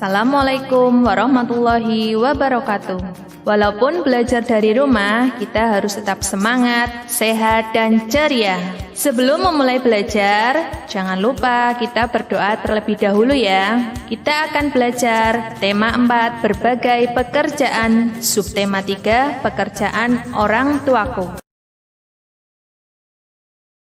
Assalamualaikum warahmatullahi wabarakatuh. Walaupun belajar dari rumah, kita harus tetap semangat, sehat, dan ceria. Sebelum memulai belajar, jangan lupa kita berdoa terlebih dahulu ya. Kita akan belajar tema 4, berbagai pekerjaan, subtema 3, pekerjaan orang tuaku.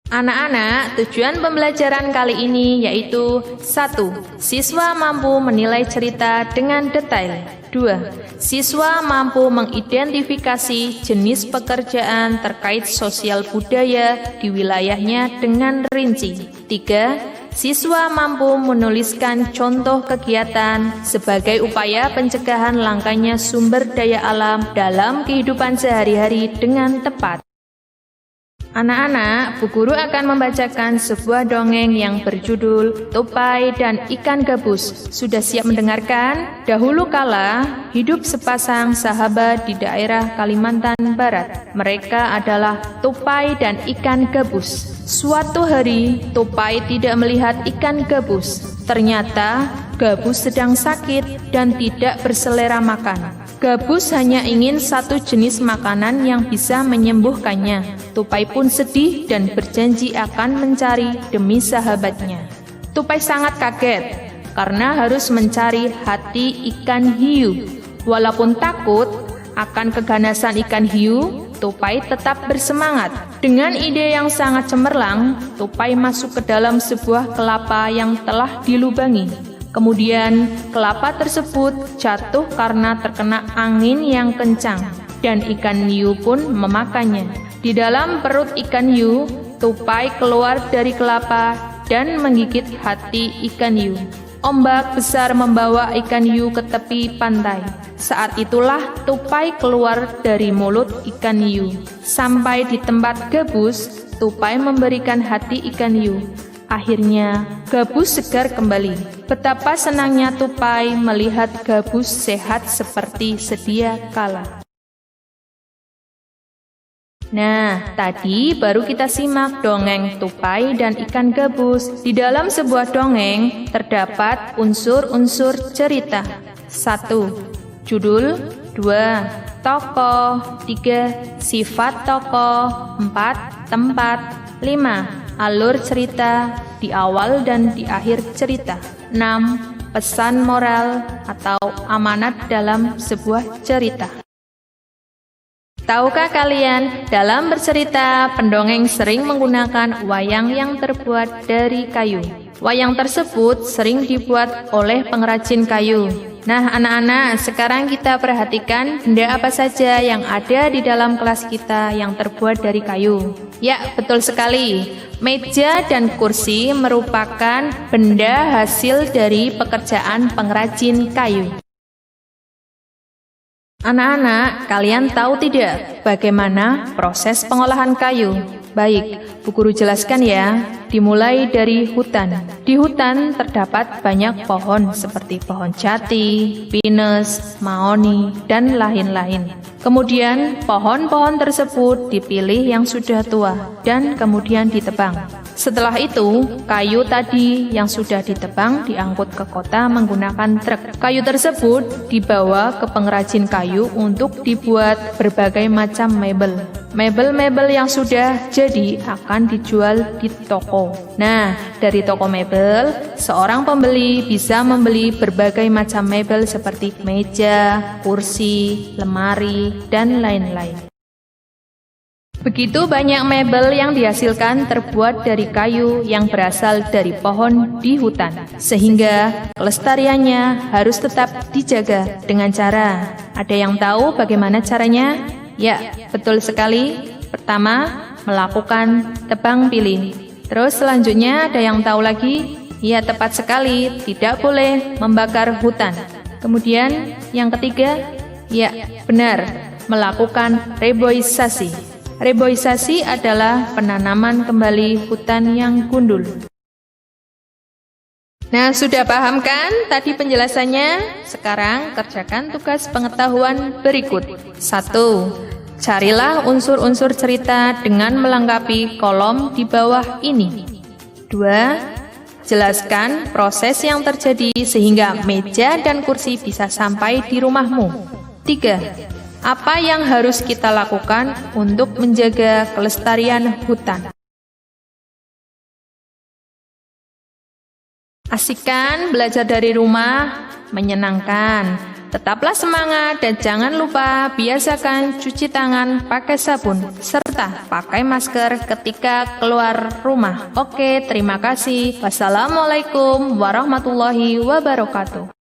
Anak-anak, tujuan pembelajaran kali ini yaitu 1. Siswa mampu menilai cerita dengan detail. 2. Siswa mampu mengidentifikasi jenis pekerjaan terkait sosial budaya di wilayahnya dengan rinci. 3. Siswa mampu menuliskan contoh kegiatan sebagai upaya pencegahan langkanya sumber daya alam dalam kehidupan sehari-hari dengan tepat. Anak-anak, Bu Guru akan membacakan sebuah dongeng yang berjudul Tupai dan Ikan Gabus. Sudah siap mendengarkan? Dahulu kala, hidup sepasang sahabat di daerah Kalimantan Barat. Mereka adalah tupai dan ikan gabus. Suatu hari, tupai tidak melihat ikan gabus. Ternyata, gabus sedang sakit dan tidak berselera makan. Gabus hanya ingin satu jenis makanan yang bisa menyembuhkannya. Tupai pun sedih dan berjanji akan mencari demi sahabatnya. Tupai sangat kaget karena harus mencari hati ikan hiu. Walaupun takut akan keganasan ikan hiu, Tupai tetap bersemangat. Dengan ide yang sangat cemerlang, Tupai masuk ke dalam sebuah kelapa yang telah dilubangi. Kemudian kelapa tersebut jatuh karena terkena angin yang kencang dan ikan hiu pun memakannya. Di dalam perut ikan hiu, tupai keluar dari kelapa dan menggigit hati ikan hiu. Ombak besar membawa ikan hiu ke tepi pantai. Saat itulah tupai keluar dari mulut ikan hiu. Sampai di tempat gabus, tupai memberikan hati ikan hiu. Akhirnya, gabus segar kembali. Betapa senangnya tupai melihat gabus sehat seperti sedia kala. Nah, tadi baru kita simak dongeng tupai dan ikan gabus. Di dalam sebuah dongeng terdapat unsur-unsur cerita. 1. Judul. 2. Tokoh. 3. Sifat tokoh. 4. Tempat. 5. Alur cerita di awal dan di akhir cerita. 6. Pesan moral atau amanat dalam sebuah cerita. Tahukah kalian, dalam bercerita, pendongeng sering menggunakan wayang yang terbuat dari kayu. Wayang tersebut sering dibuat oleh pengrajin kayu. Nah, anak-anak, sekarang kita perhatikan benda apa saja yang ada di dalam kelas kita yang terbuat dari kayu. Ya, betul sekali. Meja dan kursi merupakan benda hasil dari pekerjaan pengrajin kayu. Anak-anak, kalian tahu tidak bagaimana proses pengolahan kayu? Baik, Bu Guru jelaskan ya. Dimulai dari hutan. Di hutan terdapat banyak pohon seperti pohon jati, pinus, mahoni, dan lain-lain. Kemudian pohon-pohon tersebut dipilih yang sudah tua dan kemudian ditebang. Setelah itu, kayu tadi yang sudah ditebang diangkut ke kota menggunakan truk. Kayu tersebut dibawa ke pengrajin kayu untuk dibuat berbagai macam mebel. Mebel-mebel yang sudah jadi akan dijual di toko. Nah, dari toko mebel, seorang pembeli bisa membeli berbagai macam mebel seperti meja, kursi, lemari, dan lain-lain. Begitu banyak mebel yang dihasilkan terbuat dari kayu yang berasal dari pohon di hutan, sehingga kelestariannya harus tetap dijaga dengan cara. Ada yang tahu bagaimana caranya? Ya, betul sekali. Pertama, melakukan tebang pilih. Terus selanjutnya ada yang tahu lagi? Ya, tepat sekali, tidak boleh membakar hutan. Kemudian yang ketiga, ya, benar, melakukan reboisasi. Reboisasi adalah penanaman kembali hutan yang gundul. Nah, sudah paham kan tadi penjelasannya? Sekarang kerjakan tugas pengetahuan berikut. 1. Carilah unsur-unsur cerita dengan melengkapi kolom di bawah ini. 2. Jelaskan proses yang terjadi sehingga meja dan kursi bisa sampai di rumahmu. 3. Apa yang harus kita lakukan untuk menjaga kelestarian hutan? Asikkan belajar dari rumah, menyenangkan. Tetaplah semangat dan jangan lupa biasakan cuci tangan pakai sabun serta pakai masker ketika keluar rumah. Oke, terima kasih. Wassalamualaikum warahmatullahi wabarakatuh.